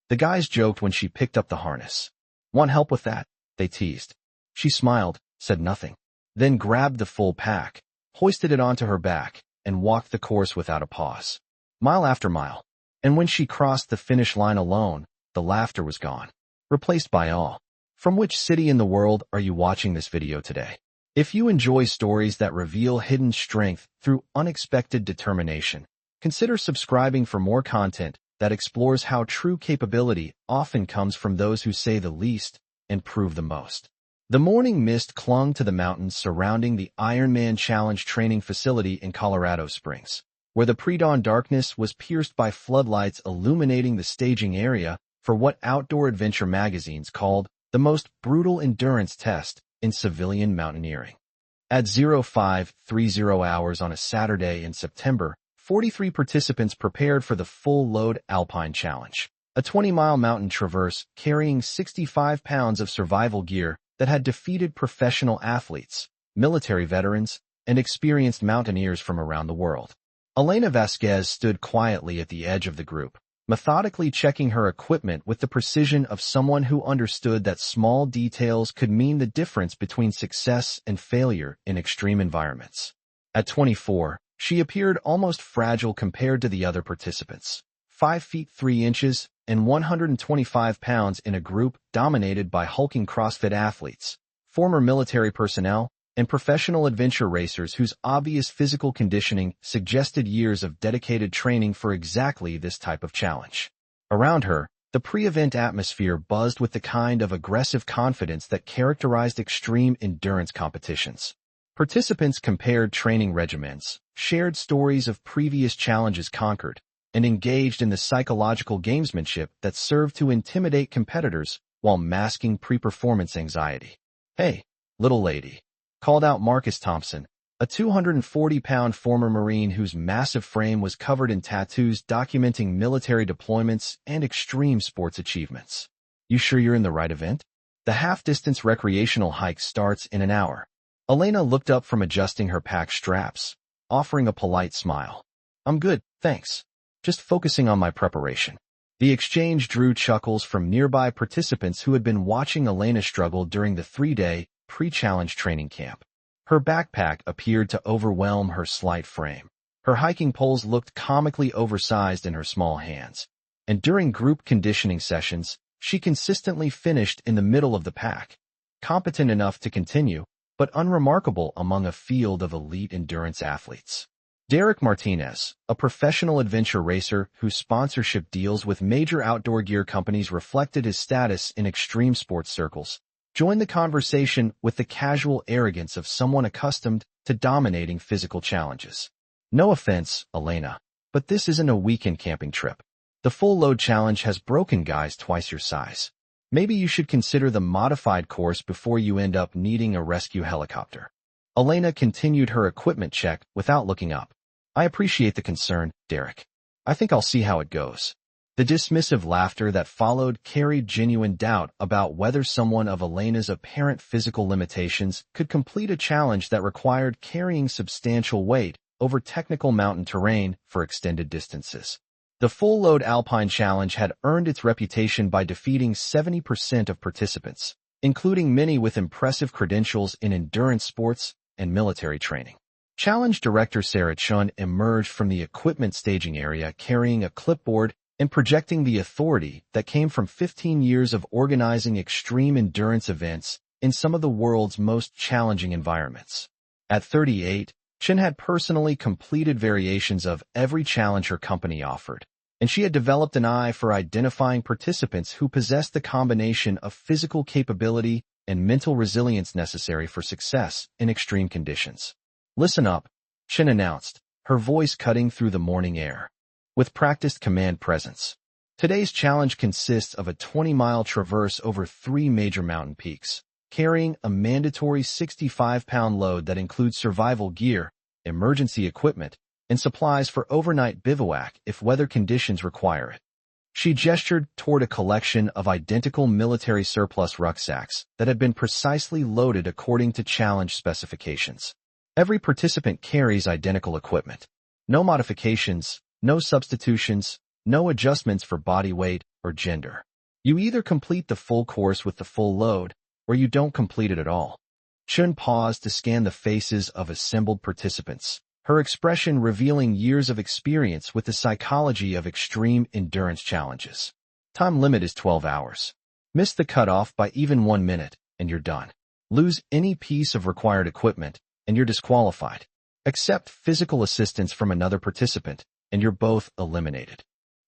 The guys joked when she picked up the harness. "Want help with that?" they teased. She smiled, said nothing, then grabbed the full pack, hoisted it onto her back, and walked the course without a pause. Mile after mile. And when she crossed the finish line alone, the laughter was gone, replaced by awe. From which city in the world are you watching this video today? If you enjoy stories that reveal hidden strength through unexpected determination, consider subscribing for more content that explores how true capability often comes from those who say the least and prove the most. The morning mist clung to the mountains surrounding the Ironman Challenge training facility in Colorado Springs, where the pre-dawn darkness was pierced by floodlights illuminating the staging area for what outdoor adventure magazines called the most brutal endurance test in civilian mountaineering. At 0530 hours on a Saturday in September, 43 participants prepared for the full-load Alpine Challenge, a 20-mile mountain traverse carrying 65 pounds of survival gear that had defeated professional athletes, military veterans, and experienced mountaineers from around the world. Elena Vasquez stood quietly at the edge of the group, methodically checking her equipment with the precision of someone who understood that small details could mean the difference between success and failure in extreme environments. At 24, she appeared almost fragile compared to the other participants, 5 feet 3 inches and 125 pounds in a group dominated by hulking CrossFit athletes, former military personnel, and professional adventure racers whose obvious physical conditioning suggested years of dedicated training for exactly this type of challenge. Around her, the pre-event atmosphere buzzed with the kind of aggressive confidence that characterized extreme endurance competitions. Participants compared training regimens, shared stories of previous challenges conquered, and engaged in the psychological gamesmanship that served to intimidate competitors while masking pre-performance anxiety. "Hey, little lady," called out Marcus Thompson, a 240-pound former Marine whose massive frame was covered in tattoos documenting military deployments and extreme sports achievements. "You sure you're in the right event? The half-distance recreational hike starts in an hour." Elena looked up from adjusting her pack straps, offering a polite smile. "I'm good, thanks. Just focusing on my preparation." The exchange drew chuckles from nearby participants who had been watching Elena struggle during the 3-day pre-challenge training camp. Her backpack appeared to overwhelm her slight frame. Her hiking poles looked comically oversized in her small hands. And during group conditioning sessions, she consistently finished in the middle of the pack, competent enough to continue, but unremarkable among a field of elite endurance athletes. Derek Martinez, a professional adventure racer whose sponsorship deals with major outdoor gear companies reflected his status in extreme sports circles, joined the conversation with the casual arrogance of someone accustomed to dominating physical challenges. "No offense, Elena, but this isn't a weekend camping trip. The full-load challenge has broken guys twice your size. Maybe you should consider the modified course before you end up needing a rescue helicopter." Elena continued her equipment check without looking up. "I appreciate the concern, Derek. I think I'll see how it goes." The dismissive laughter that followed carried genuine doubt about whether someone of Elena's apparent physical limitations could complete a challenge that required carrying substantial weight over technical mountain terrain for extended distances. The full-load Alpine Challenge had earned its reputation by defeating 70% of participants, including many with impressive credentials in endurance sports and military training. Challenge Director Sarah Chun emerged from the equipment staging area carrying a clipboard and projecting the authority that came from 15 years of organizing extreme endurance events in some of the world's most challenging environments. At 38, Chun had personally completed variations of every challenge her company offered, and she had developed an eye for identifying participants who possessed the combination of physical capability and mental resilience necessary for success in extreme conditions. "Listen up," Chun announced, her voice cutting through the morning air. With practiced command presence, today's challenge consists of a 20-mile traverse over 3 major mountain peaks, carrying a mandatory 65-pound load that includes survival gear, emergency equipment, and supplies for overnight bivouac if weather conditions require it. She gestured toward a collection of identical military surplus rucksacks that had been precisely loaded according to challenge specifications. Every participant carries identical equipment. No modifications, no substitutions, no adjustments for body weight or gender. You either complete the full course with the full load, or you don't complete it at all. Chun paused to scan the faces of assembled participants, her expression revealing years of experience with the psychology of extreme endurance challenges. Time limit is 12 hours. Miss the cutoff by even 1 minute, and you're done. Lose any piece of required equipment, and you're disqualified. Accept physical assistance from another participant, and you're both eliminated.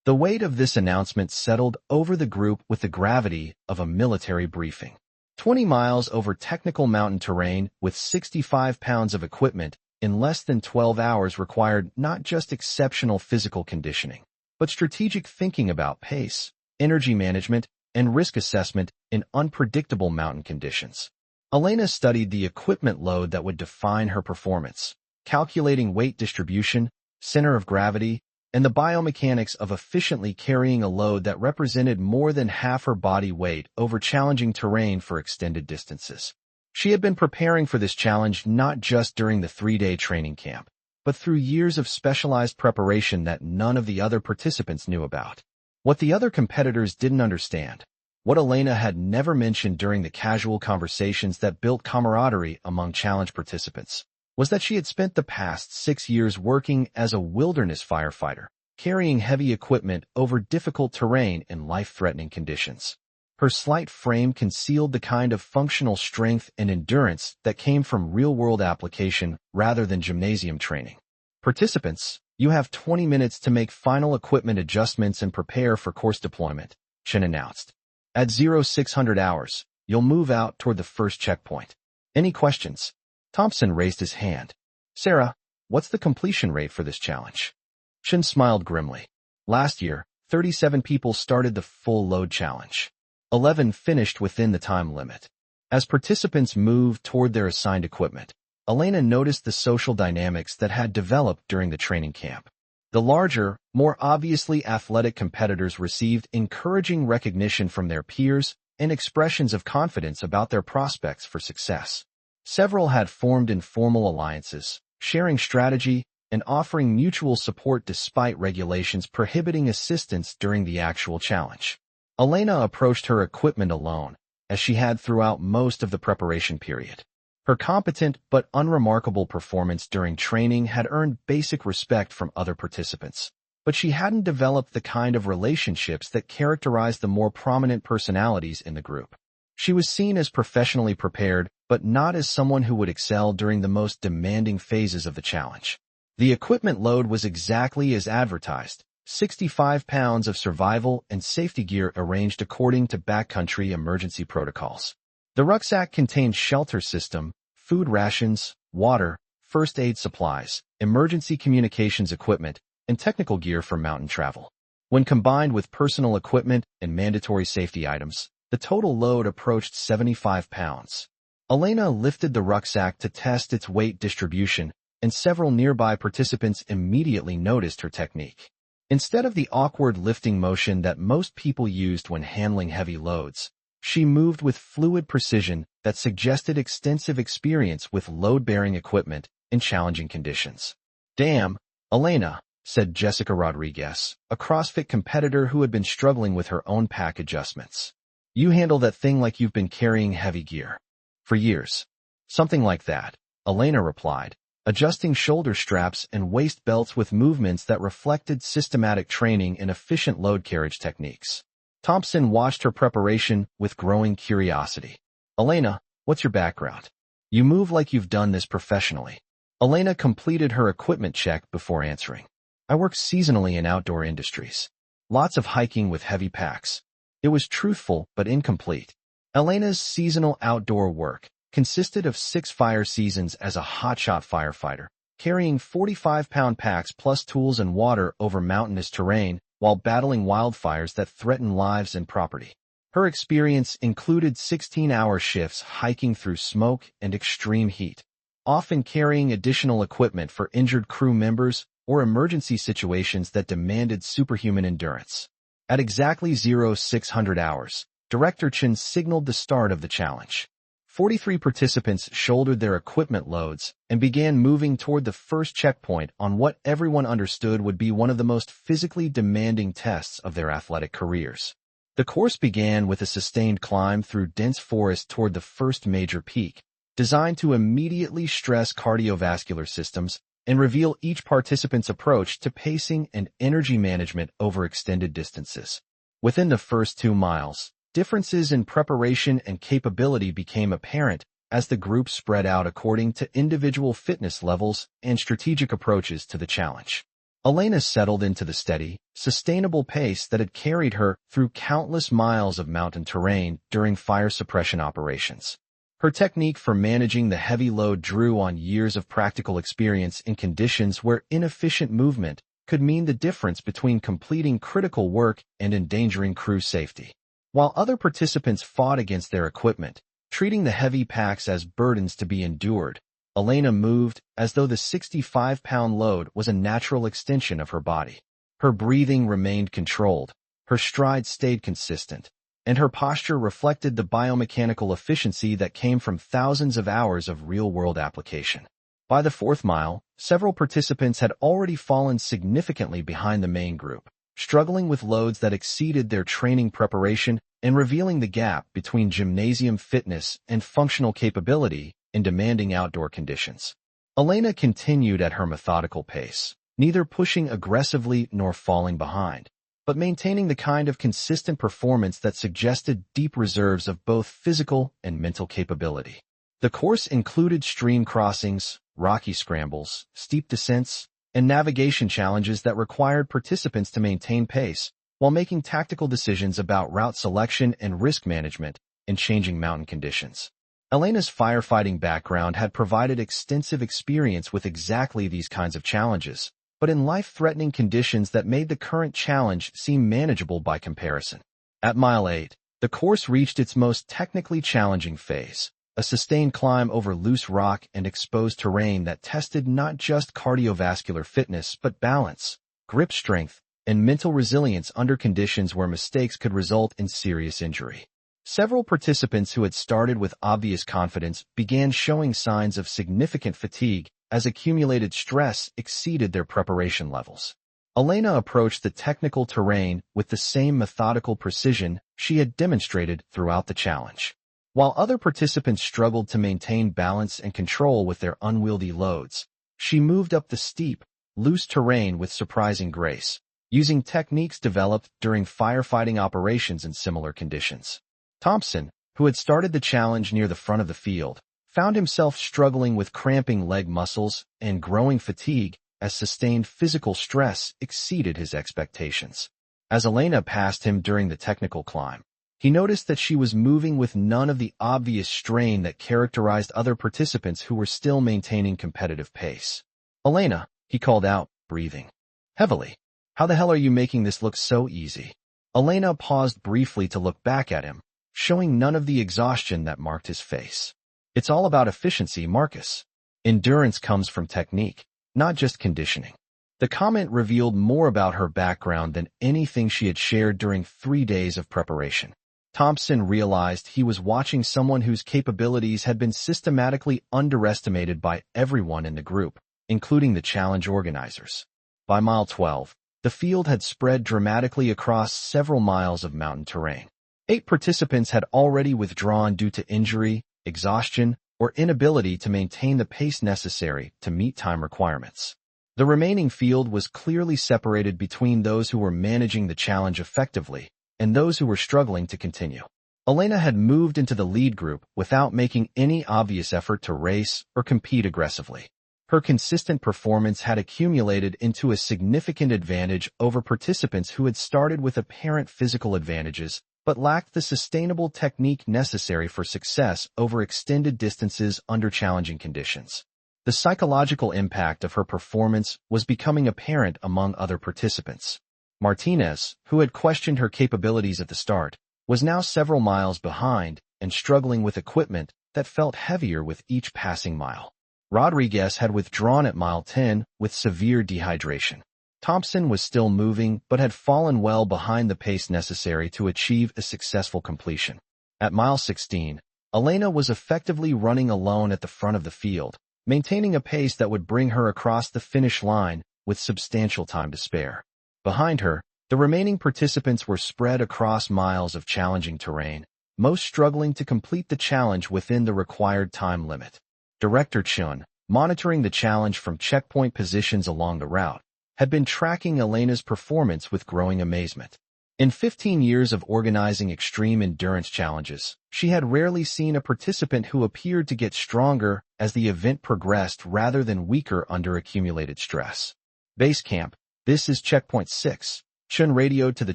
The weight of this announcement settled over the group with the gravity of a military briefing. 20 miles over technical mountain terrain with 65 pounds of equipment in less than 12 hours required not just exceptional physical conditioning, but strategic thinking about pace, energy management, and risk assessment in unpredictable mountain conditions. Elena studied the equipment load that would define her performance, calculating weight distribution, center of gravity, and the biomechanics of efficiently carrying a load that represented more than half her body weight over challenging terrain for extended distances. She had been preparing for this challenge not just during the 3-day training camp, but through years of specialized preparation that none of the other participants knew about. What the other competitors didn't understand, what Elena had never mentioned during the casual conversations that built camaraderie among challenge participants, was that she had spent the past 6 years working as a wilderness firefighter, carrying heavy equipment over difficult terrain in life-threatening conditions. Her slight frame concealed the kind of functional strength and endurance that came from real-world application rather than gymnasium training. Participants, you have 20 minutes to make final equipment adjustments and prepare for course deployment, Chen announced. At 0600 hours, you'll move out toward the first checkpoint. Any questions? Thompson raised his hand. Sarah, what's the completion rate for this challenge? Chen smiled grimly. Last year, 37 people started the full load challenge. 11 finished within the time limit. As participants moved toward their assigned equipment, Elena noticed the social dynamics that had developed during the training camp. The larger, more obviously athletic competitors received encouraging recognition from their peers and expressions of confidence about their prospects for success. Several had formed informal alliances, sharing strategy and offering mutual support despite regulations prohibiting assistance during the actual challenge. Elena approached her equipment alone, as she had throughout most of the preparation period. Her competent but unremarkable performance during training had earned basic respect from other participants, but she hadn't developed the kind of relationships that characterized the more prominent personalities in the group. She was seen as professionally prepared, but not as someone who would excel during the most demanding phases of the challenge. The equipment load was exactly as advertised, 65 pounds of survival and safety gear arranged according to backcountry emergency protocols. The rucksack contained shelter system, food rations, water, first aid supplies, emergency communications equipment, and technical gear for mountain travel. When combined with personal equipment and mandatory safety items, the total load approached 75 pounds. Elena lifted the rucksack to test its weight distribution, and several nearby participants immediately noticed her technique. Instead of the awkward lifting motion that most people used when handling heavy loads, she moved with fluid precision that suggested extensive experience with load-bearing equipment in challenging conditions. Damn, Elena, said Jessica Rodriguez, a CrossFit competitor who had been struggling with her own pack adjustments. You handle that thing like you've been carrying heavy gear. For years. Something like that, Elena replied, adjusting shoulder straps and waist belts with movements that reflected systematic training and efficient load carriage techniques. Thompson watched her preparation with growing curiosity. Elena, what's your background? You move like you've done this professionally. Elena completed her equipment check before answering. I work seasonally in outdoor industries. Lots of hiking with heavy packs. It was truthful but incomplete. Elena's seasonal outdoor work consisted of 6 fire seasons as a hotshot firefighter, carrying 45-pound packs plus tools and water over mountainous terrain while battling wildfires that threaten lives and property. Her experience included 16-hour shifts hiking through smoke and extreme heat, often carrying additional equipment for injured crew members or emergency situations that demanded superhuman endurance. At exactly 0600 hours, Director Chen signaled the start of the challenge. 43 participants shouldered their equipment loads and began moving toward the first checkpoint on what everyone understood would be one of the most physically demanding tests of their athletic careers. The course began with a sustained climb through dense forest toward the first major peak, designed to immediately stress cardiovascular systems and reveal each participant's approach to pacing and energy management over extended distances. Within the first 2 miles, differences in preparation and capability became apparent as the group spread out according to individual fitness levels and strategic approaches to the challenge. Elena settled into the steady, sustainable pace that had carried her through countless miles of mountain terrain during fire suppression operations. Her technique for managing the heavy load drew on years of practical experience in conditions where inefficient movement could mean the difference between completing critical work and endangering crew safety. While other participants fought against their equipment, treating the heavy packs as burdens to be endured, Elena moved as though the 65-pound load was a natural extension of her body. Her breathing remained controlled, her stride stayed consistent, and her posture reflected the biomechanical efficiency that came from thousands of hours of real-world application. By the 4th mile, several participants had already fallen significantly behind the main group, struggling with loads that exceeded their training preparation and revealing the gap between gymnasium fitness and functional capability in demanding outdoor conditions. Elena continued at her methodical pace, neither pushing aggressively nor falling behind, but maintaining the kind of consistent performance that suggested deep reserves of both physical and mental capability. The course included stream crossings, rocky scrambles, steep descents, and navigation challenges that required participants to maintain pace while making tactical decisions about route selection and risk management in changing mountain conditions. Elena's firefighting background had provided extensive experience with exactly these kinds of challenges, but in life-threatening conditions that made the current challenge seem manageable by comparison. At mile 8, the course reached its most technically challenging phase, a sustained climb over loose rock and exposed terrain that tested not just cardiovascular fitness but balance, grip strength, and mental resilience under conditions where mistakes could result in serious injury. Several participants who had started with obvious confidence began showing signs of significant fatigue as accumulated stress exceeded their preparation levels. Elena approached the technical terrain with the same methodical precision she had demonstrated throughout the challenge. While other participants struggled to maintain balance and control with their unwieldy loads, she moved up the steep, loose terrain with surprising grace, using techniques developed during firefighting operations in similar conditions. Thompson, who had started the challenge near the front of the field, found himself struggling with cramping leg muscles and growing fatigue as sustained physical stress exceeded his expectations. As Elena passed him during the technical climb, he noticed that she was moving with none of the obvious strain that characterized other participants who were still maintaining competitive pace. "Elena," he called out, breathing heavily. "How the hell are you making this look so easy?" Elena paused briefly to look back at him, showing none of the exhaustion that marked his face. "It's all about efficiency, Marcus. Endurance comes from technique, not just conditioning." The comment revealed more about her background than anything she had shared during 3 days of preparation. Thompson realized he was watching someone whose capabilities had been systematically underestimated by everyone in the group, including the challenge organizers. By mile 12, the field had spread dramatically across several miles of mountain terrain. 8 participants had already withdrawn due to injury, exhaustion, or inability to maintain the pace necessary to meet time requirements. The remaining field was clearly separated between those who were managing the challenge effectively and those who were struggling to continue. Elena had moved into the lead group without making any obvious effort to race or compete aggressively. Her consistent performance had accumulated into a significant advantage over participants who had started with apparent physical advantages but lacked the sustainable technique necessary for success over extended distances under challenging conditions. The psychological impact of her performance was becoming apparent among other participants. Martinez, who had questioned her capabilities at the start, was now several miles behind and struggling with equipment that felt heavier with each passing mile. Rodriguez had withdrawn at mile 10 with severe dehydration. Thompson was still moving but had fallen well behind the pace necessary to achieve a successful completion. At mile 16, Elena was effectively running alone at the front of the field, maintaining a pace that would bring her across the finish line with substantial time to spare. Behind her, The remaining participants were spread across miles of challenging terrain, most struggling to complete the challenge within the required time limit. Director Chun, monitoring the challenge from checkpoint positions along the route, had been tracking Elena's performance with growing amazement. In 15 years of organizing extreme endurance challenges, she had rarely seen a participant who appeared to get stronger as the event progressed rather than weaker under accumulated stress. Base camp, this is checkpoint 6, Chun radioed to the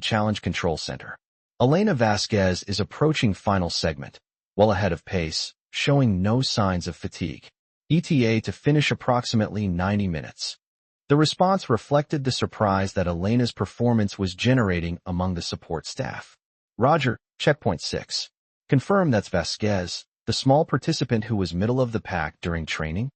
challenge control center. Elena Vasquez is approaching final segment, well ahead of pace, showing no signs of fatigue. ETA to finish approximately 90 minutes. The response reflected the surprise that Elena's performance was generating among the support staff. Roger, checkpoint 6. Confirm that's Vasquez, the small participant who was middle of the pack during training?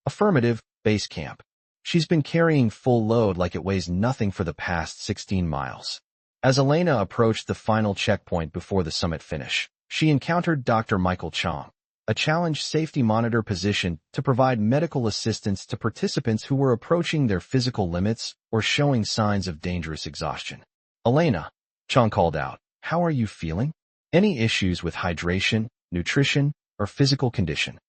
Affirmative, base camp. She's been carrying full load like it weighs nothing for the past 16 miles. As Elena approached the final checkpoint before the summit finish, she encountered Dr. Michael Chong, a challenge safety monitor positioned to provide medical assistance to participants who were approaching their physical limits or showing signs of dangerous exhaustion. Elena, Chong called out, how are you feeling? Any issues with hydration, nutrition, or physical condition?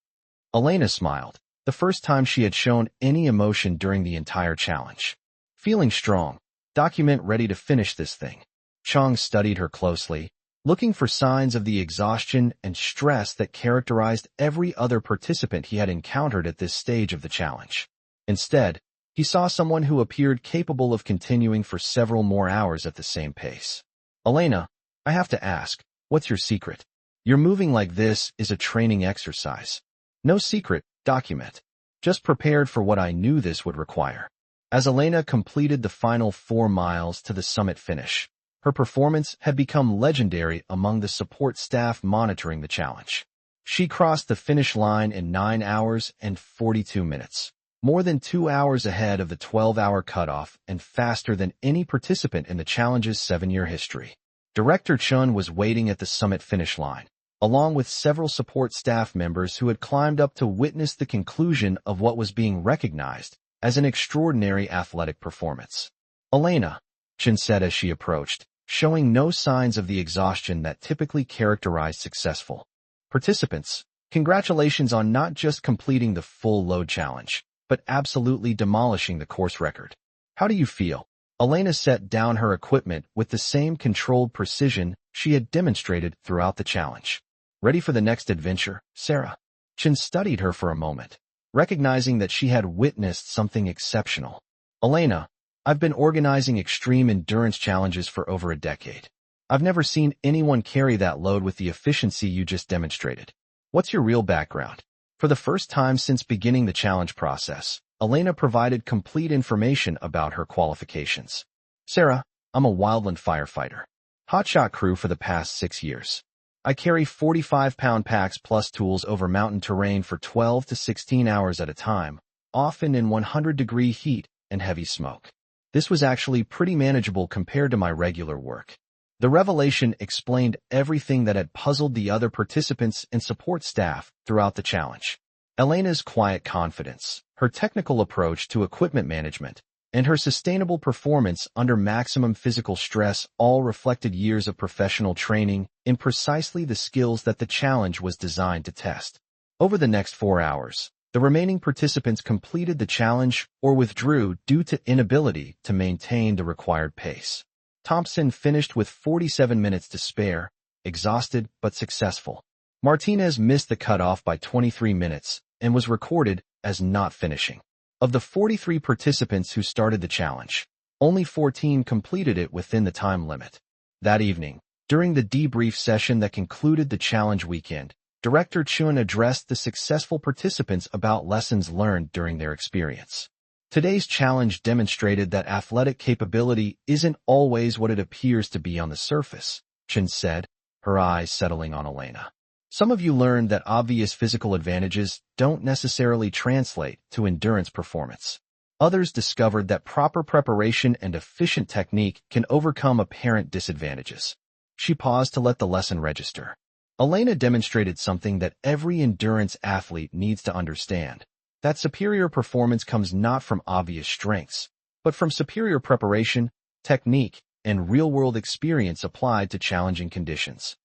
Elena smiled, the first time she had shown any emotion during the entire challenge. Feeling strong, document ready to finish this thing. Chong studied her closely, looking for signs of the exhaustion and stress that characterized every other participant he had encountered at this stage of the challenge. Instead, he saw someone who appeared capable of continuing for several more hours at the same pace. Elena, I have to ask, what's your secret? Your moving like this is a training exercise. No secret, document. Just prepared for what I knew this would require. As Elena completed the final 4 miles to the summit finish, her performance had become legendary among the support staff monitoring the challenge. She crossed the finish line in 9 hours and 42 minutes, more than 2 hours ahead of the 12-hour cutoff and faster than any participant in the challenge's 7-year history. Director Chun was waiting at the summit finish line, along with several support staff members who had climbed up to witness the conclusion of what was being recognized as an extraordinary athletic performance. Elena, Chun said as she approached, showing no signs of the exhaustion that typically characterized successful participants. Congratulations on not just completing the full load challenge, but absolutely demolishing the course record. How do you feel? Elena set down her equipment with the same controlled precision she had demonstrated throughout the challenge. Ready for the next adventure, Sarah? Chun studied her for a moment, recognizing that she had witnessed something exceptional. Elena, I've been organizing extreme endurance challenges for over a decade. I've never seen anyone carry that load with the efficiency you just demonstrated. What's your real background? For the first time since beginning the challenge process, Elena provided complete information about her qualifications. Sarah, I'm a Wildland firefighter. Hotshot crew for the past 6 years. I carry 45-pound packs plus tools over mountain terrain for 12 to 16 hours at a time, often in 100-degree heat and heavy smoke. This was actually pretty manageable compared to my regular work. The revelation explained everything that had puzzled the other participants and support staff throughout the challenge. Elena's quiet confidence, her technical approach to equipment management, and her sustainable performance under maximum physical stress all reflected years of professional training in precisely the skills that the challenge was designed to test. Over the next 4 hours, the remaining participants completed the challenge or withdrew due to inability to maintain the required pace. Thompson finished with 47 minutes to spare, exhausted but successful. Martinez missed the cutoff by 23 minutes and was recorded as not finishing. Of the 43 participants who started the challenge, only 14 completed it within the time limit. That evening, during the debrief session that concluded the challenge weekend, Director Chun addressed the successful participants about lessons learned during their experience. Today's challenge demonstrated that athletic capability isn't always what it appears to be on the surface, Chun said, her eyes settling on Elena. Some of you learned that obvious physical advantages don't necessarily translate to endurance performance. Others discovered that proper preparation and efficient technique can overcome apparent disadvantages. She paused to let the lesson register. Elena demonstrated something that every endurance athlete needs to understand, that superior performance comes not from obvious strengths, but from superior preparation, technique, and real-world experience applied to challenging conditions.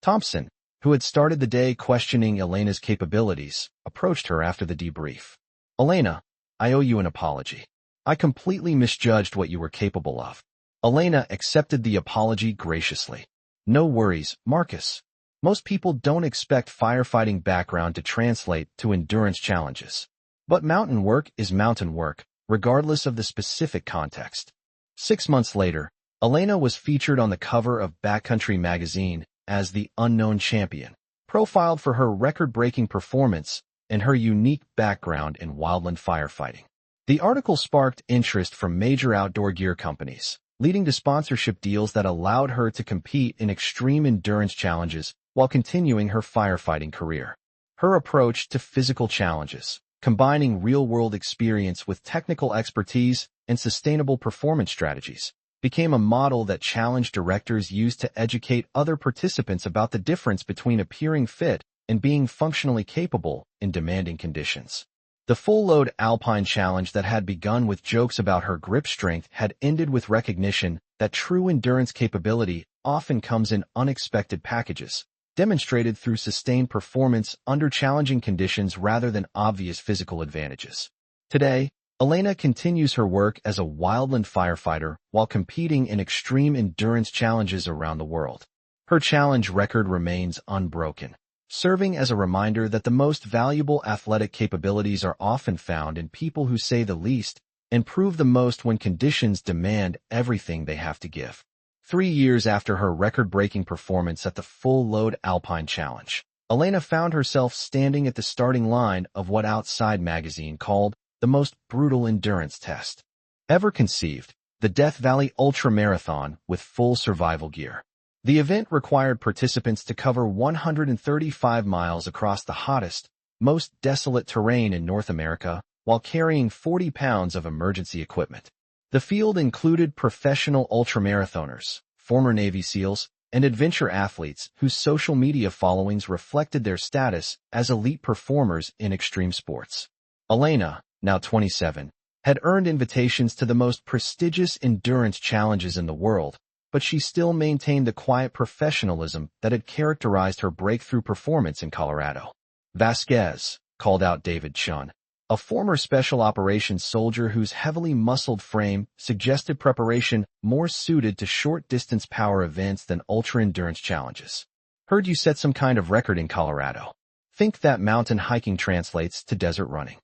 Thompson, who had started the day questioning Elena's capabilities, approached her after the debrief. "Elena, I owe you an apology. I completely misjudged what you were capable of." Elena accepted the apology graciously. "No worries, Marcus. Most people don't expect firefighting background to translate to endurance challenges. But mountain work is mountain work, regardless of the specific context." 6 months later, Elena was featured on the cover of Backcountry magazine as the unknown champion, profiled for her record-breaking performance and her unique background in wildland firefighting. The article sparked interest from major outdoor gear companies, leading to sponsorship deals that allowed her to compete in extreme endurance challenges while continuing her firefighting career. Her approach to physical challenges, combining real-world experience with technical expertise and sustainable performance strategies, became a model that challenge directors used to educate other participants about the difference between appearing fit and being functionally capable in demanding conditions. The full-load Alpine Challenge that had begun with jokes about her grip strength had ended with recognition that true endurance capability often comes in unexpected packages, demonstrated through sustained performance under challenging conditions rather than obvious physical advantages. Today, Elena continues her work as a wildland firefighter while competing in extreme endurance challenges around the world. Her challenge record remains unbroken, serving as a reminder that the most valuable athletic capabilities are often found in people who say the least and prove the most when conditions demand everything they have to give. 3 years after her record-breaking performance at the full-load Alpine Challenge, Elena found herself standing at the starting line of what Outside magazine called the most brutal endurance test ever conceived, the Death Valley Ultramarathon with full survival gear. The event required participants to cover 135 miles across the hottest, most desolate terrain in North America while carrying 40 pounds of emergency equipment. The field included professional ultramarathoners, former Navy SEALs, and adventure athletes whose social media followings reflected their status as elite performers in extreme sports. Elena, now 27, had earned invitations to the most prestigious endurance challenges in the world, but she still maintained the quiet professionalism that had characterized her breakthrough performance in Colorado. Vasquez, called out David Chun, a former special operations soldier whose heavily muscled frame suggested preparation more suited to short-distance power events than ultra-endurance challenges. "Heard you set some kind of record in Colorado. Think that mountain hiking translates to desert running."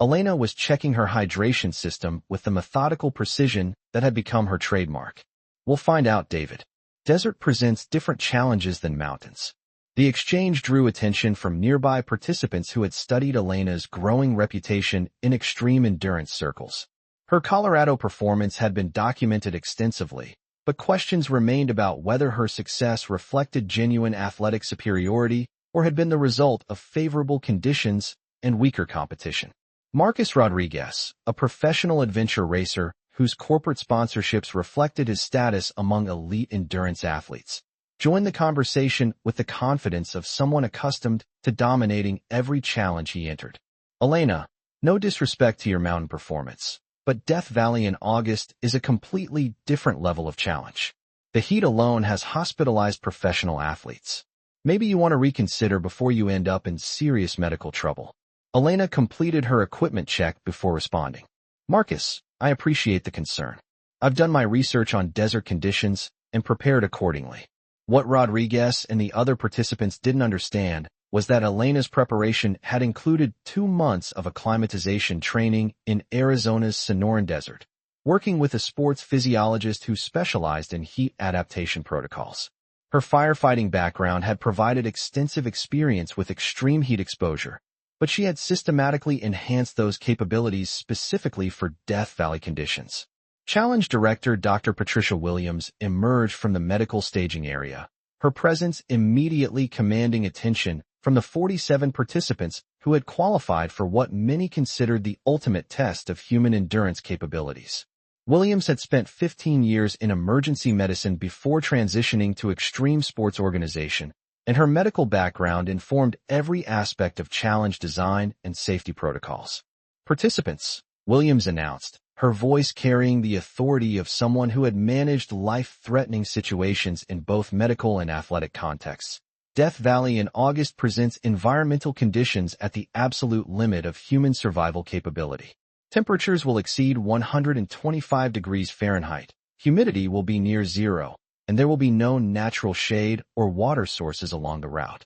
Elena was checking her hydration system with the methodical precision that had become her trademark. "We'll find out, David. Desert presents different challenges than mountains." The exchange drew attention from nearby participants who had studied Elena's growing reputation in extreme endurance circles. Her Colorado performance had been documented extensively, but questions remained about whether her success reflected genuine athletic superiority or had been the result of favorable conditions and weaker competition. Marcus Rodriguez, a professional adventure racer whose corporate sponsorships reflected his status among elite endurance athletes, joined the conversation with the confidence of someone accustomed to dominating every challenge he entered. "Elena, no disrespect to your mountain performance, but Death Valley in August is a completely different level of challenge. The heat alone has hospitalized professional athletes. Maybe you want to reconsider before you end up in serious medical trouble." Elena completed her equipment check before responding. "Marcus, I appreciate the concern. I've done my research on desert conditions and prepared accordingly." What Rodriguez and the other participants didn't understand was that Elena's preparation had included 2 months of acclimatization training in Arizona's Sonoran Desert, working with a sports physiologist who specialized in heat adaptation protocols. Her firefighting background had provided extensive experience with extreme heat exposure, but she had systematically enhanced those capabilities specifically for Death Valley conditions. Challenge Director Dr. Patricia Williams emerged from the medical staging area, her presence immediately commanding attention from the 47 participants who had qualified for what many considered the ultimate test of human endurance capabilities. Williams had spent 15 years in emergency medicine before transitioning to extreme sports organization, and her medical background informed every aspect of challenge design and safety protocols. "Participants," Williams announced, her voice carrying the authority of someone who had managed life-threatening situations in both medical and athletic contexts. Death Valley in August presents environmental conditions at the absolute limit of human survival capability. Temperatures will exceed 125 degrees Fahrenheit, humidity will be near zero, and there will be no natural shade or water sources along the route.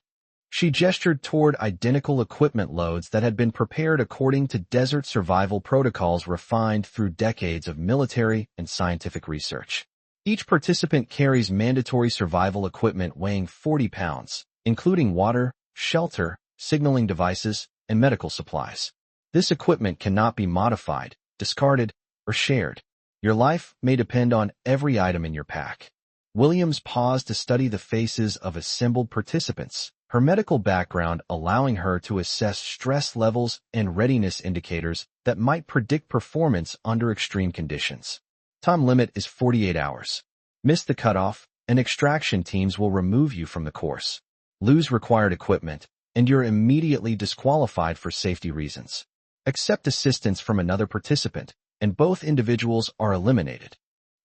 She gestured toward identical equipment loads that had been prepared according to desert survival protocols refined through decades of military and scientific research. Each participant carries mandatory survival equipment weighing 40 pounds, including water, shelter, signaling devices, and medical supplies. This equipment cannot be modified, discarded, or shared. Your life may depend on every item in your pack. Williams paused to study the faces of assembled participants, her medical background allowing her to assess stress levels and readiness indicators that might predict performance under extreme conditions. Time limit is 48 hours. Miss the cutoff, and extraction teams will remove you from the course. Lose required equipment, and you're immediately disqualified for safety reasons. Accept assistance from another participant, and both individuals are eliminated.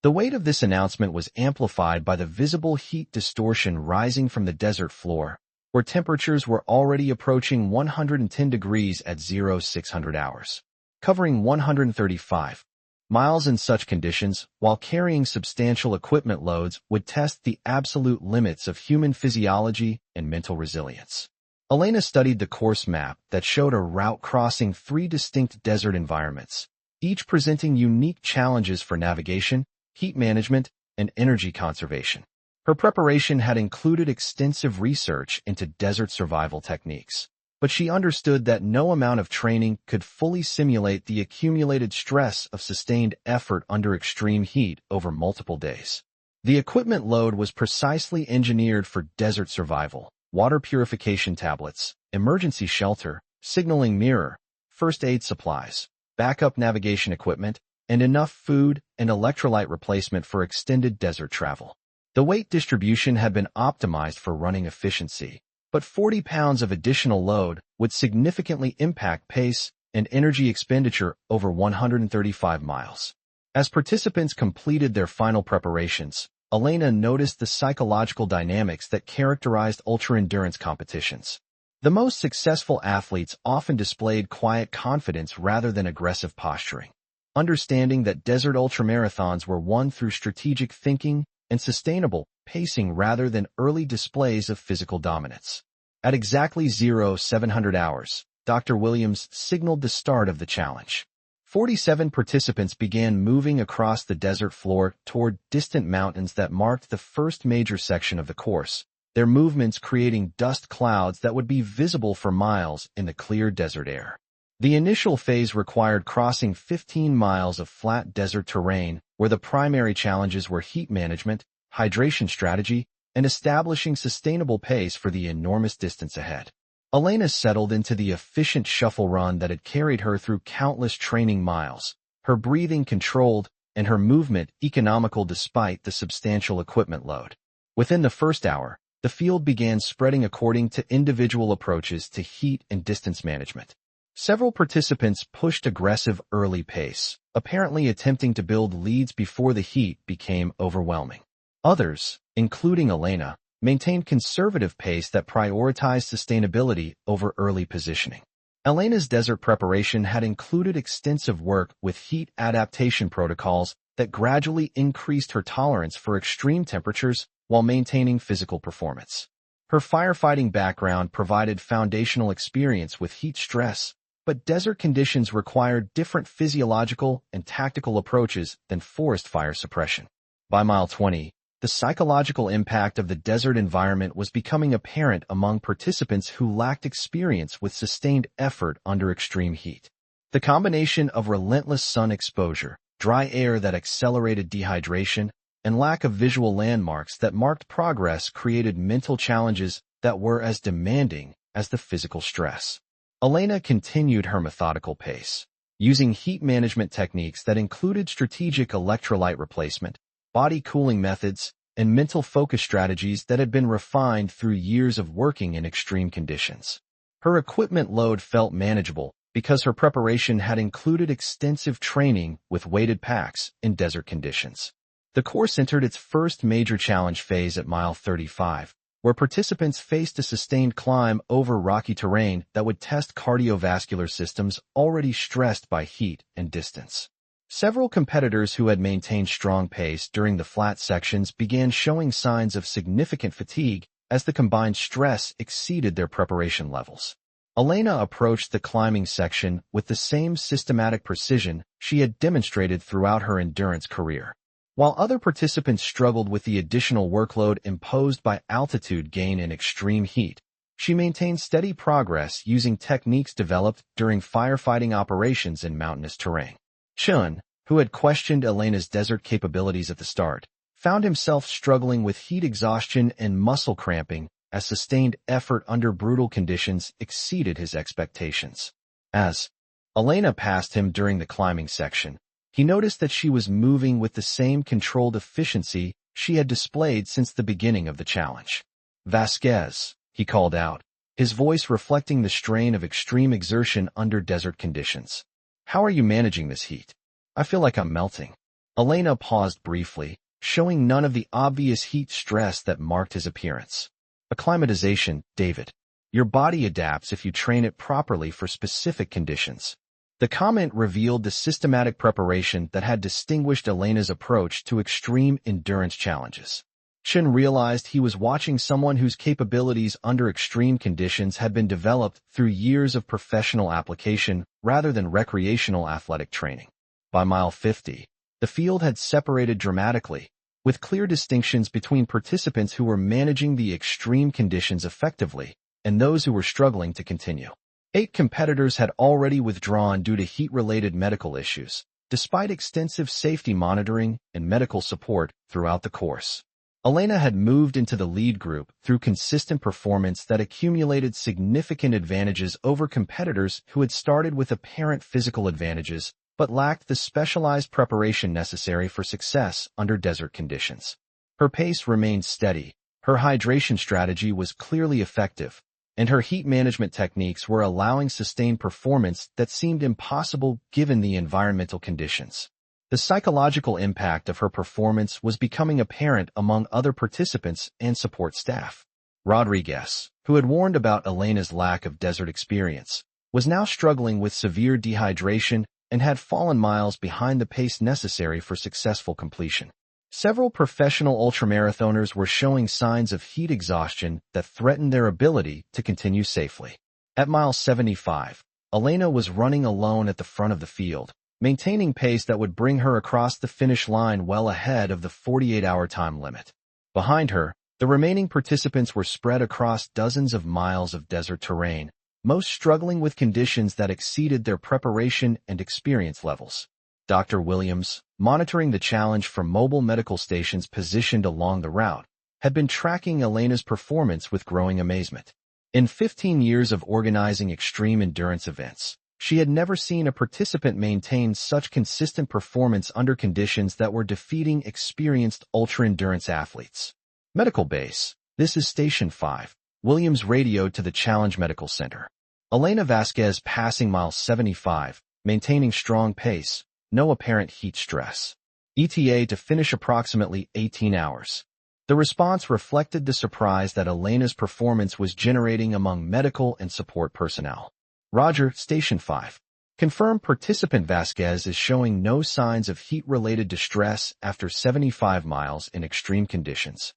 The weight of this announcement was amplified by the visible heat distortion rising from the desert floor, where temperatures were already approaching 110 degrees at 0600 hours. Covering 135 miles in such conditions, while carrying substantial equipment loads, would test the absolute limits of human physiology and mental resilience. Elena studied the course map that showed a route crossing 3 distinct desert environments, each presenting unique challenges for navigation, heat management, and energy conservation. Her preparation had included extensive research into desert survival techniques, but she understood that no amount of training could fully simulate the accumulated stress of sustained effort under extreme heat over multiple days. The equipment load was precisely engineered for desert survival: water purification tablets, emergency shelter, signaling mirror, first aid supplies, backup navigation equipment, and enough food and electrolyte replacement for extended desert travel. The weight distribution had been optimized for running efficiency, but 40 pounds of additional load would significantly impact pace and energy expenditure over 135 miles. As participants completed their final preparations, Elena noticed the psychological dynamics that characterized ultra-endurance competitions. The most successful athletes often displayed quiet confidence rather than aggressive posturing, understanding that desert ultramarathons were won through strategic thinking and sustainable pacing rather than early displays of physical dominance. At exactly 0700 hours, Dr. Williams signaled the start of the challenge. 47 participants began moving across the desert floor toward distant mountains that marked the first major section of the course, their movements creating dust clouds that would be visible for miles in the clear desert air. The initial phase required crossing 15 miles of flat desert terrain, where the primary challenges were heat management, hydration strategy, and establishing sustainable pace for the enormous distance ahead. Elena settled into the efficient shuffle run that had carried her through countless training miles, her breathing controlled and her movement economical despite the substantial equipment load. Within the first hour, the field began spreading according to individual approaches to heat and distance management. Several participants pushed aggressive early pace, apparently attempting to build leads before the heat became overwhelming. Others, including Elena, maintained conservative pace that prioritized sustainability over early positioning. Elena's desert preparation had included extensive work with heat adaptation protocols that gradually increased her tolerance for extreme temperatures while maintaining physical performance. Her firefighting background provided foundational experience with heat stress, but desert conditions required different physiological and tactical approaches than forest fire suppression. By mile 20, the psychological impact of the desert environment was becoming apparent among participants who lacked experience with sustained effort under extreme heat. The combination of relentless sun exposure, dry air that accelerated dehydration, and lack of visual landmarks that marked progress created mental challenges that were as demanding as the physical stress. Elena continued her methodical pace, using heat management techniques that included strategic electrolyte replacement, body cooling methods, and mental focus strategies that had been refined through years of working in extreme conditions. Her equipment load felt manageable because her preparation had included extensive training with weighted packs in desert conditions. The course entered its first major challenge phase at mile 35, where participants faced a sustained climb over rocky terrain that would test cardiovascular systems already stressed by heat and distance. Several competitors who had maintained strong pace during the flat sections began showing signs of significant fatigue as the combined stress exceeded their preparation levels. Elena approached the climbing section with the same systematic precision she had demonstrated throughout her endurance career. While other participants struggled with the additional workload imposed by altitude gain and extreme heat, she maintained steady progress using techniques developed during firefighting operations in mountainous terrain. Chun, who had questioned Elena's desert capabilities at the start, found himself struggling with heat exhaustion and muscle cramping as sustained effort under brutal conditions exceeded his expectations. As Elena passed him during the climbing section, he noticed that she was moving with the same controlled efficiency she had displayed since the beginning of the challenge. "Vasquez," he called out, his voice reflecting the strain of extreme exertion under desert conditions. "How are you managing this heat? I feel like I'm melting." Elena paused briefly, showing none of the obvious heat stress that marked his appearance. "Acclimatization, David. Your body adapts if you train it properly for specific conditions." The comment revealed the systematic preparation that had distinguished Elena's approach to extreme endurance challenges. Chun realized he was watching someone whose capabilities under extreme conditions had been developed through years of professional application rather than recreational athletic training. By mile 50, the field had separated dramatically, with clear distinctions between participants who were managing the extreme conditions effectively and those who were struggling to continue. 8 competitors had already withdrawn due to heat-related medical issues, despite extensive safety monitoring and medical support throughout the course. Elena had moved into the lead group through consistent performance that accumulated significant advantages over competitors who had started with apparent physical advantages but lacked the specialized preparation necessary for success under desert conditions. Her pace remained steady, her hydration strategy was clearly effective, and her heat management techniques were allowing sustained performance that seemed impossible given the environmental conditions. The psychological impact of her performance was becoming apparent among other participants and support staff. Rodriguez, who had warned about Elena's lack of desert experience, was now struggling with severe dehydration and had fallen miles behind the pace necessary for successful completion. Several professional ultramarathoners were showing signs of heat exhaustion that threatened their ability to continue safely. At mile 75, Elena was running alone at the front of the field, maintaining pace that would bring her across the finish line well ahead of the 48-hour time limit. Behind her, the remaining participants were spread across dozens of miles of desert terrain, most struggling with conditions that exceeded their preparation and experience levels. Dr. Williams, monitoring the challenge from mobile medical stations positioned along the route, had been tracking Elena's performance with growing amazement. In 15 years of organizing extreme endurance events, she had never seen a participant maintain such consistent performance under conditions that were defeating experienced ultra-endurance athletes. Medical base. This is Station 5. Williams radioed to the Challenge Medical Center. Elena Vasquez passing mile 75, maintaining strong pace, no apparent heat stress. ETA to finish approximately 18 hours. The response reflected the surprise that Elena's performance was generating among medical and support personnel. Roger, Station 5. Confirmed participant Vasquez is showing no signs of heat-related distress after 75 miles in extreme conditions.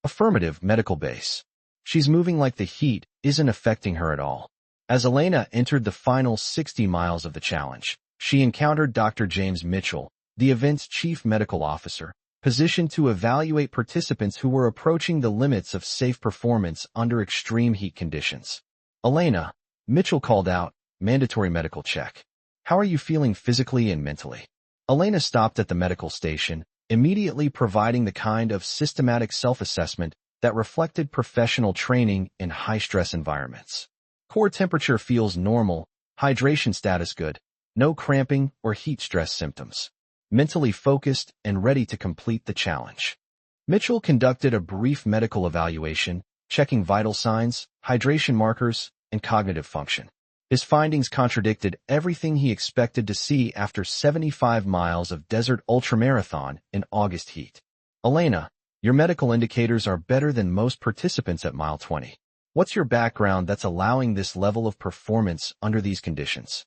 Affirmative, medical base. She's moving like the heat isn't affecting her at all. As Elena entered the final 60 miles of the challenge, she encountered Dr. James Mitchell, the event's chief medical officer, positioned to evaluate participants who were approaching the limits of safe performance under extreme heat conditions. "Elena," Mitchell called out, "mandatory medical check. How are you feeling physically and mentally?" Elena stopped at the medical station, immediately providing the kind of systematic self-assessment that reflected professional training in high-stress environments. Core temperature feels normal, hydration status good, no cramping or heat stress symptoms. Mentally focused and ready to complete the challenge. Mitchell conducted a brief medical evaluation, checking vital signs, hydration markers, and cognitive function. His findings contradicted everything he expected to see after 75 miles of desert ultramarathon in August heat. Elena, your medical indicators are better than most participants at mile 20. What's your background that's allowing this level of performance under these conditions?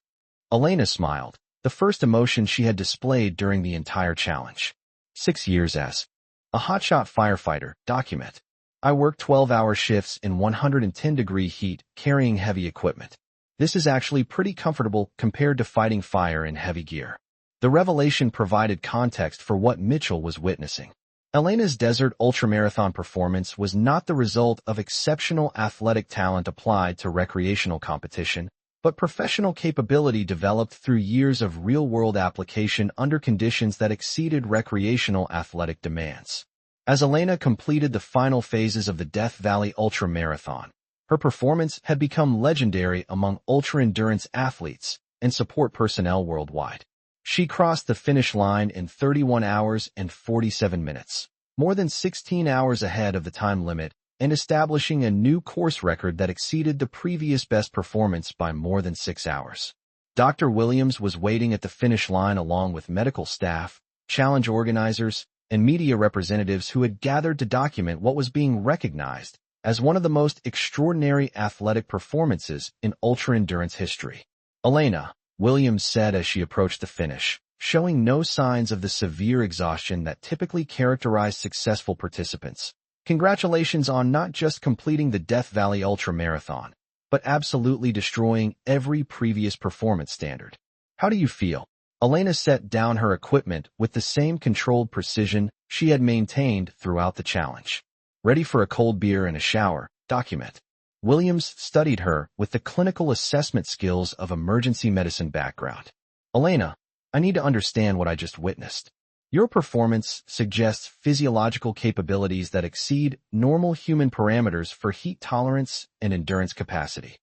Elena smiled, the first emotion she had displayed during the entire challenge. 6 years as a hotshot firefighter. Document. I work 12-hour shifts in 110-degree heat carrying heavy equipment. This is actually pretty comfortable compared to fighting fire in heavy gear. The revelation provided context for what Mitchell was witnessing. Elena's desert ultramarathon performance was not the result of exceptional athletic talent applied to recreational competition, but professional capability developed through years of real-world application under conditions that exceeded recreational athletic demands. As Elena completed the final phases of the Death Valley Ultramarathon, her performance had become legendary among ultra-endurance athletes and support personnel worldwide. She crossed the finish line in 31 hours and 47 minutes, more than 16 hours ahead of the time limit, and establishing a new course record that exceeded the previous best performance by more than 6 hours. Dr. Williams was waiting at the finish line along with medical staff, challenge organizers, and media representatives who had gathered to document what was being recognized as one of the most extraordinary athletic performances in ultra-endurance history. Elena, Williams said as she approached the finish, showing no signs of the severe exhaustion that typically characterized successful participants. Congratulations on not just completing the Death Valley Ultramarathon, but absolutely destroying every previous performance standard. How do you feel? Elena set down her equipment with the same controlled precision she had maintained throughout the challenge. Ready for a cold beer and a shower. Document. Williams studied her with the clinical assessment skills of emergency medicine background. Elena, I need to understand what I just witnessed. Your performance suggests physiological capabilities that exceed normal human parameters for heat tolerance and endurance capacity.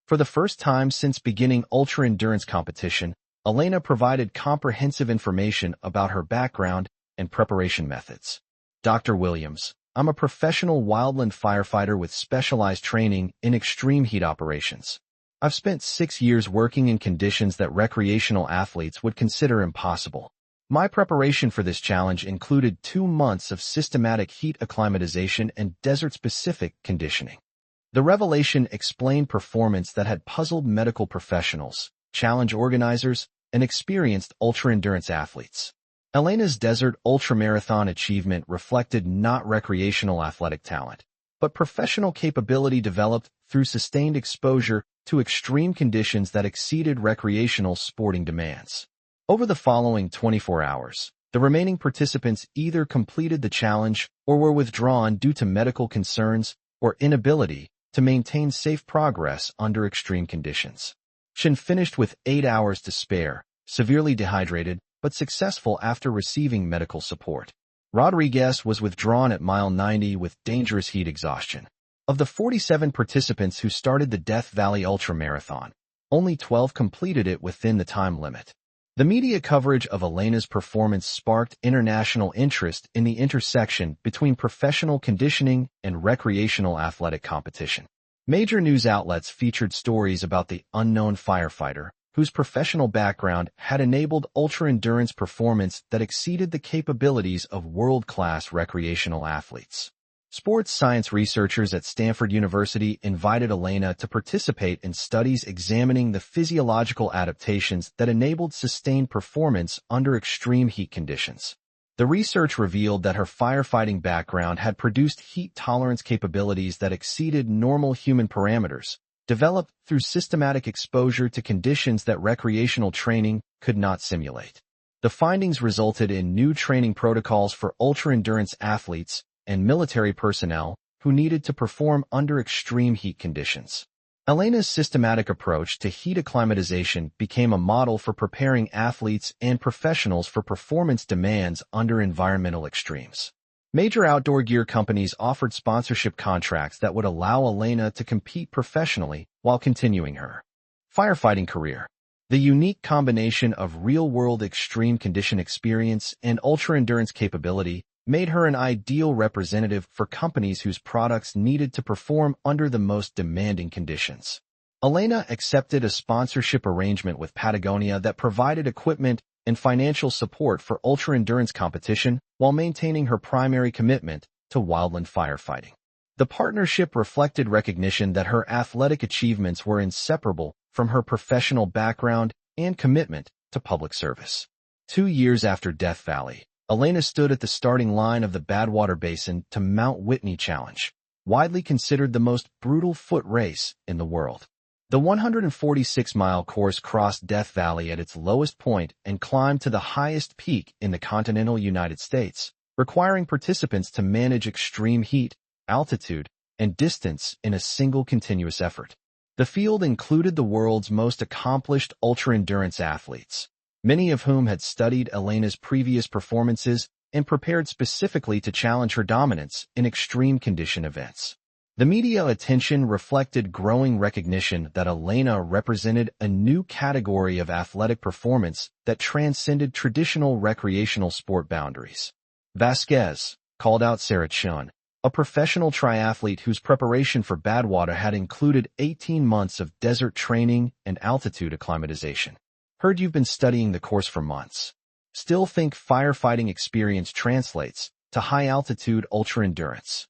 For the first time since beginning ultra-endurance competition, Elena provided comprehensive information about her background and preparation methods. Dr. Williams, I'm a professional wildland firefighter with specialized training in extreme heat operations. I've spent 6 years working in conditions that recreational athletes would consider impossible. My preparation for this challenge included 2 months of systematic heat acclimatization and desert-specific conditioning. The revelation explained performance that had puzzled medical professionals, challenge organizers, and experienced ultra-endurance athletes. Elena's desert ultramarathon achievement reflected not recreational athletic talent, but professional capability developed through sustained exposure to extreme conditions that exceeded recreational sporting demands. Over the following 24 hours, the remaining participants either completed the challenge or were withdrawn due to medical concerns or inability to maintain safe progress under extreme conditions. Shin finished with 8 hours to spare, severely dehydrated, but successful after receiving medical support. Rodriguez was withdrawn at mile 90 with dangerous heat exhaustion. Of the 47 participants who started the Death Valley Ultramarathon, only 12 completed it within the time limit. The media coverage of Elena's performance sparked international interest in the intersection between professional conditioning and recreational athletic competition. Major news outlets featured stories about the unknown firefighter, whose professional background had enabled ultra-endurance performance that exceeded the capabilities of world-class recreational athletes. Sports science researchers at Stanford University invited Elena to participate in studies examining the physiological adaptations that enabled sustained performance under extreme heat conditions. The research revealed that her firefighting background had produced heat tolerance capabilities that exceeded normal human parameters, developed through systematic exposure to conditions that recreational training could not simulate. The findings resulted in new training protocols for ultra-endurance athletes and military personnel who needed to perform under extreme heat conditions. Elena's systematic approach to heat acclimatization became a model for preparing athletes and professionals for performance demands under environmental extremes. Major outdoor gear companies offered sponsorship contracts that would allow Elena to compete professionally while continuing her firefighting career. The unique combination of real-world extreme condition experience and ultra-endurance capability made her an ideal representative for companies whose products needed to perform under the most demanding conditions. Elena accepted a sponsorship arrangement with Patagonia that provided equipment and financial support for ultra-endurance competition while maintaining her primary commitment to wildland firefighting. The partnership reflected recognition that her athletic achievements were inseparable from her professional background and commitment to public service. 2 years after Death Valley, Elena stood at the starting line of the Badwater Basin to Mount Whitney Challenge, widely considered the most brutal foot race in the world. The 146-mile course crossed Death Valley at its lowest point and climbed to the highest peak in the continental United States, requiring participants to manage extreme heat, altitude, and distance in a single continuous effort. The field included the world's most accomplished ultra-endurance athletes, many of whom had studied Elena's previous performances and prepared specifically to challenge her dominance in extreme condition events. The media attention reflected growing recognition that Elena represented a new category of athletic performance that transcended traditional recreational sport boundaries. Vasquez called out Sarah Chun, a professional triathlete whose preparation for Badwater had included 18 months of desert training and altitude acclimatization. Heard you've been studying the course for months. Still think firefighting experience translates to high-altitude ultra-endurance.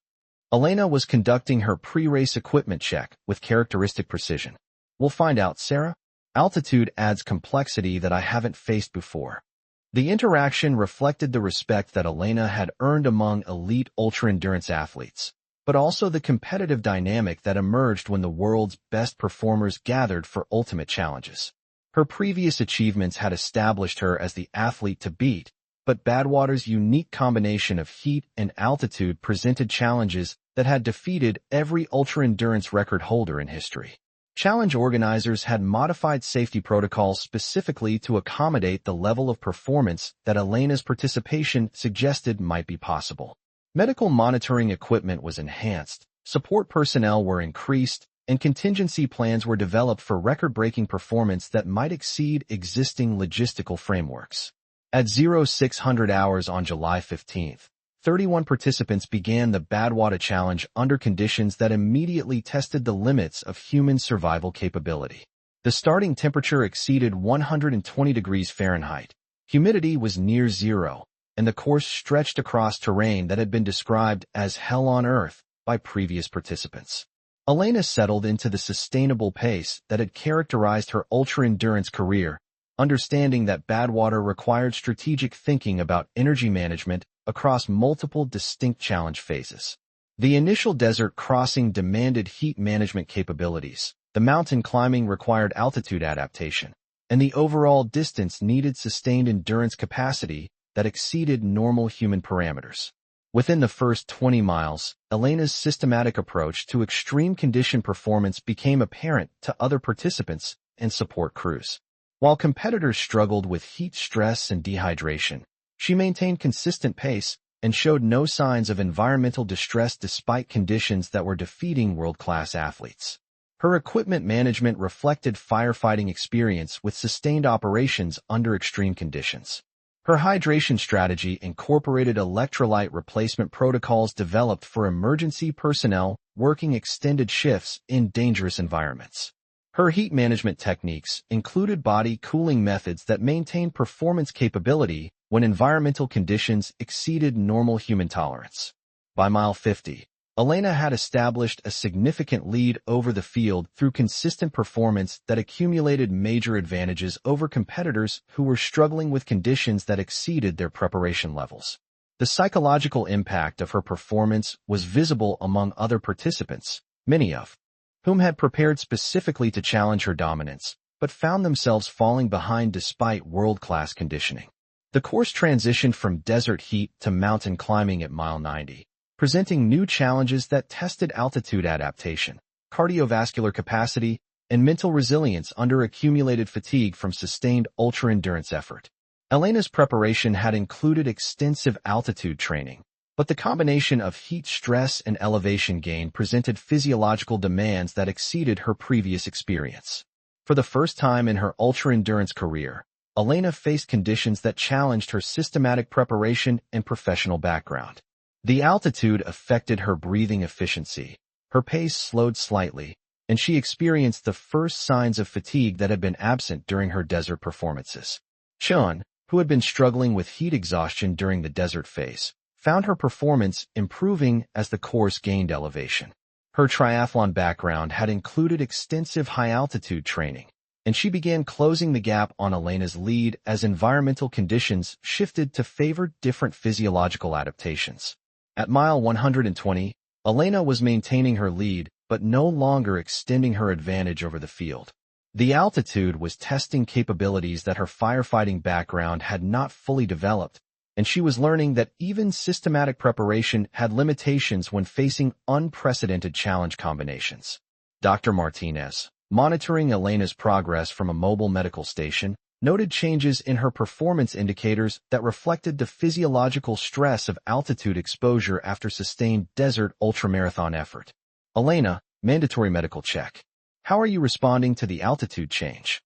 Elena was conducting her pre-race equipment check with characteristic precision. We'll find out, Sarah. Altitude adds complexity that I haven't faced before. The interaction reflected the respect that Elena had earned among elite ultra-endurance athletes, but also the competitive dynamic that emerged when the world's best performers gathered for ultimate challenges. Her previous achievements had established her as the athlete to beat, but Badwater's unique combination of heat and altitude presented challenges that had defeated every ultra-endurance record holder in history. Challenge organizers had modified safety protocols specifically to accommodate the level of performance that Elena's participation suggested might be possible. Medical monitoring equipment was enhanced, support personnel were increased, and contingency plans were developed for record-breaking performance that might exceed existing logistical frameworks. At 0600 hours on July 15th, 31 participants began the Badwater Challenge under conditions that immediately tested the limits of human survival capability. The starting temperature exceeded 120 degrees Fahrenheit, humidity was near zero, and the course stretched across terrain that had been described as hell on earth by previous participants. Elena settled into the sustainable pace that had characterized her ultra-endurance career, understanding that Badwater required strategic thinking about energy management across multiple distinct challenge phases. The initial desert crossing demanded heat management capabilities, the mountain climbing required altitude adaptation, and the overall distance needed sustained endurance capacity that exceeded normal human parameters. Within the first 20 miles, Elena's systematic approach to extreme condition performance became apparent to other participants and support crews. While competitors struggled with heat stress and dehydration, she maintained consistent pace and showed no signs of environmental distress despite conditions that were defeating world-class athletes. Her equipment management reflected firefighting experience with sustained operations under extreme conditions. Her hydration strategy incorporated electrolyte replacement protocols developed for emergency personnel working extended shifts in dangerous environments. Her heat management techniques included body cooling methods that maintained performance capability when environmental conditions exceeded normal human tolerance. By mile 50, Elena had established a significant lead over the field through consistent performance that accumulated major advantages over competitors who were struggling with conditions that exceeded their preparation levels. The psychological impact of her performance was visible among other participants, many of whom had prepared specifically to challenge her dominance, but found themselves falling behind despite world-class conditioning. The course transitioned from desert heat to mountain climbing at mile 90, presenting new challenges that tested altitude adaptation, cardiovascular capacity, and mental resilience under accumulated fatigue from sustained ultra-endurance effort. Elena's preparation had included extensive altitude training, but the combination of heat stress and elevation gain presented physiological demands that exceeded her previous experience. For the first time in her ultra-endurance career, Elena faced conditions that challenged her systematic preparation and professional background. The altitude affected her breathing efficiency, her pace slowed slightly, and she experienced the first signs of fatigue that had been absent during her desert performances. Chun, who had been struggling with heat exhaustion during the desert phase, found her performance improving as the course gained elevation. Her triathlon background had included extensive high-altitude training, and she began closing the gap on Elena's lead as environmental conditions shifted to favor different physiological adaptations. At mile 120, Elena was maintaining her lead but no longer extending her advantage over the field. The altitude was testing capabilities that her firefighting background had not fully developed, and she was learning that even systematic preparation had limitations when facing unprecedented challenge combinations. Dr. Martinez, monitoring Elena's progress from a mobile medical station, noted changes in her performance indicators that reflected the physiological stress of altitude exposure after sustained desert ultramarathon effort. Elena, mandatory medical check. How are you responding to the altitude change?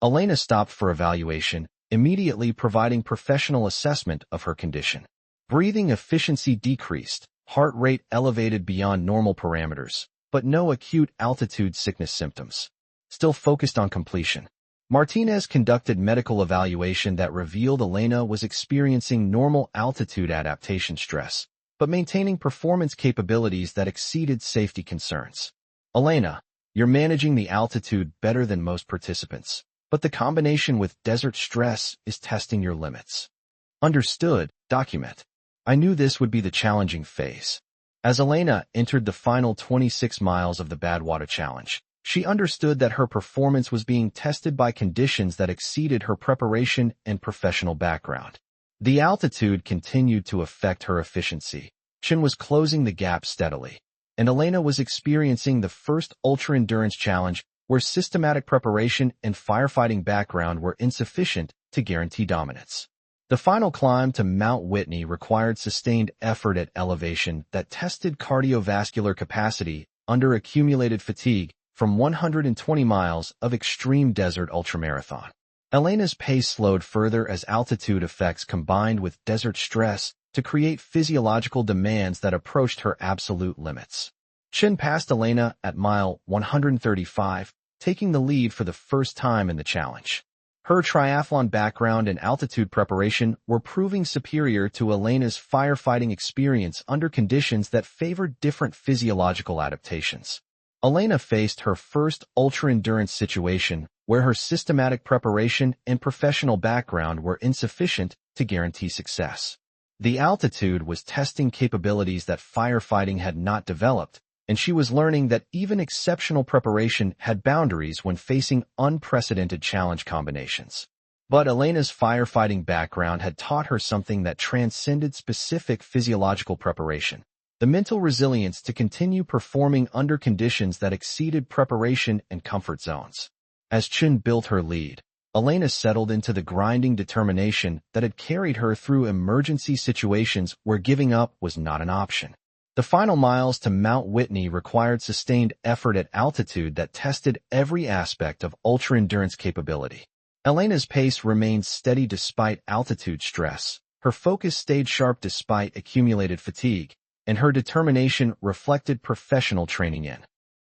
Elena stopped for evaluation, immediately providing professional assessment of her condition. Breathing efficiency decreased, heart rate elevated beyond normal parameters, but no acute altitude sickness symptoms. Still focused on completion. Martinez conducted medical evaluation that revealed Elena was experiencing normal altitude adaptation stress, but maintaining performance capabilities that exceeded safety concerns. Elena, you're managing the altitude better than most participants, but the combination with desert stress is testing your limits. Understood, document. I knew this would be the challenging phase. As Elena entered the final 26 miles of the Badwater Challenge, she understood that her performance was being tested by conditions that exceeded her preparation and professional background. The altitude continued to affect her efficiency. Chun was closing the gap steadily, and Elena was experiencing the first ultra-endurance challenge where systematic preparation and firefighting background were insufficient to guarantee dominance. The final climb to Mount Whitney required sustained effort at elevation that tested cardiovascular capacity under accumulated fatigue from 120 miles of extreme desert ultramarathon. Elena's pace slowed further as altitude effects combined with desert stress to create physiological demands that approached her absolute limits. Chun passed Elena at mile 135, taking the lead for the first time in the challenge. Her triathlon background and altitude preparation were proving superior to Elena's firefighting experience under conditions that favored different physiological adaptations. Elena faced her first ultra-endurance situation where her systematic preparation and professional background were insufficient to guarantee success. The altitude was testing capabilities that firefighting had not developed, and she was learning that even exceptional preparation had boundaries when facing unprecedented challenge combinations. But Elena's firefighting background had taught her something that transcended specific physiological preparation: the mental resilience to continue performing under conditions that exceeded preparation and comfort zones. As Chun built her lead, Elena settled into the grinding determination that had carried her through emergency situations where giving up was not an option. The final miles to Mount Whitney required sustained effort at altitude that tested every aspect of ultra-endurance capability. Elena's pace remained steady despite altitude stress, her focus stayed sharp despite accumulated fatigue, and her determination reflected professional training in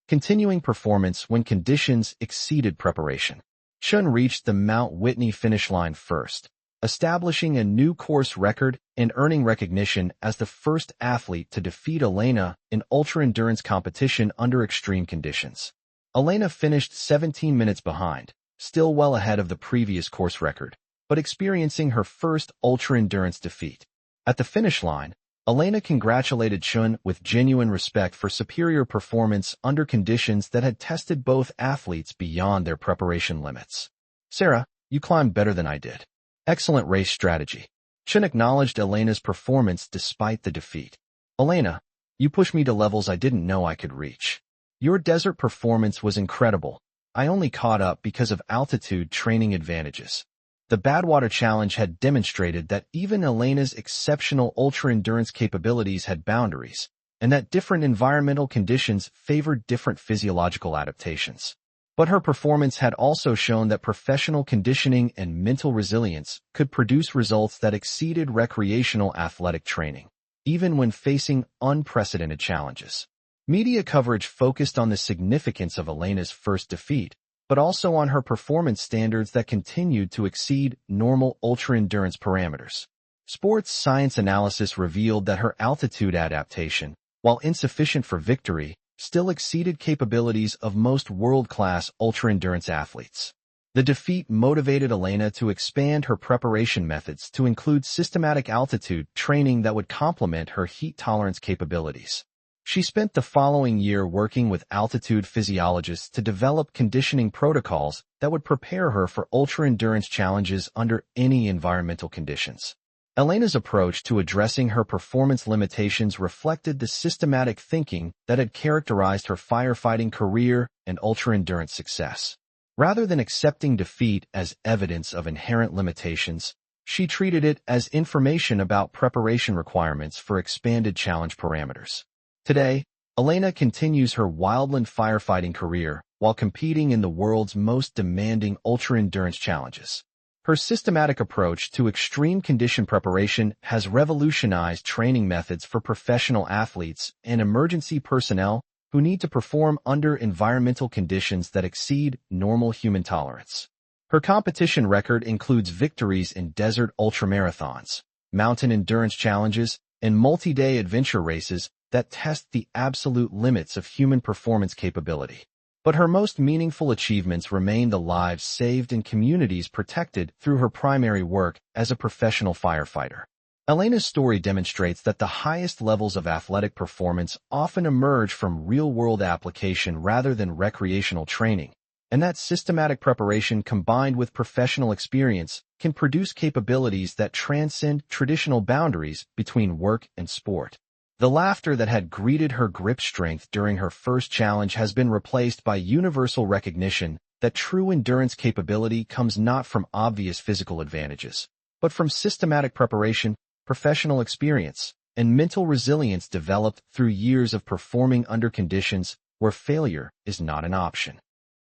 continuing performance when conditions exceeded preparation. Chun reached the Mount Whitney finish line first, establishing a new course record and earning recognition as the first athlete to defeat Elena in ultra-endurance competition under extreme conditions. Elena finished 17 minutes behind, still well ahead of the previous course record, but experiencing her first ultra-endurance defeat. At the finish line, Elena congratulated Chun with genuine respect for superior performance under conditions that had tested both athletes beyond their preparation limits. "Sarah, you climbed better than I did. Excellent race strategy." Chun acknowledged Elena's performance despite the defeat. "Elena, you pushed me to levels I didn't know I could reach. Your desert performance was incredible. I only caught up because of altitude training advantages." The Badwater Challenge had demonstrated that even Elena's exceptional ultra-endurance capabilities had boundaries, and that different environmental conditions favored different physiological adaptations. But her performance had also shown that professional conditioning and mental resilience could produce results that exceeded recreational athletic training, even when facing unprecedented challenges. Media coverage focused on the significance of Elena's first defeat, but also on her performance standards that continued to exceed normal ultra-endurance parameters. Sports science analysis revealed that her altitude adaptation, while insufficient for victory, still exceeded capabilities of most world-class ultra-endurance athletes. The defeat motivated Elena to expand her preparation methods to include systematic altitude training that would complement her heat tolerance capabilities. She spent the following year working with altitude physiologists to develop conditioning protocols that would prepare her for ultra-endurance challenges under any environmental conditions. Elena's approach to addressing her performance limitations reflected the systematic thinking that had characterized her firefighting career and ultra-endurance success. Rather than accepting defeat as evidence of inherent limitations, she treated it as information about preparation requirements for expanded challenge parameters. Today, Elena continues her Wildland firefighting career while competing in the world's most demanding ultra-endurance challenges. Her systematic approach to extreme condition preparation has revolutionized training methods for professional athletes and emergency personnel who need to perform under environmental conditions that exceed normal human tolerance. Her competition record includes victories in desert ultramarathons, mountain endurance challenges, and multi-day adventure races that test the absolute limits of human performance capability. But her most meaningful achievements remain the lives saved and communities protected through her primary work as a professional firefighter. Elena's story demonstrates that the highest levels of athletic performance often emerge from real-world application rather than recreational training, and that systematic preparation combined with professional experience can produce capabilities that transcend traditional boundaries between work and sport. The laughter that had greeted her grip strength during her first challenge has been replaced by universal recognition that true endurance capability comes not from obvious physical advantages, but from systematic preparation, professional experience, and mental resilience developed through years of performing under conditions where failure is not an option.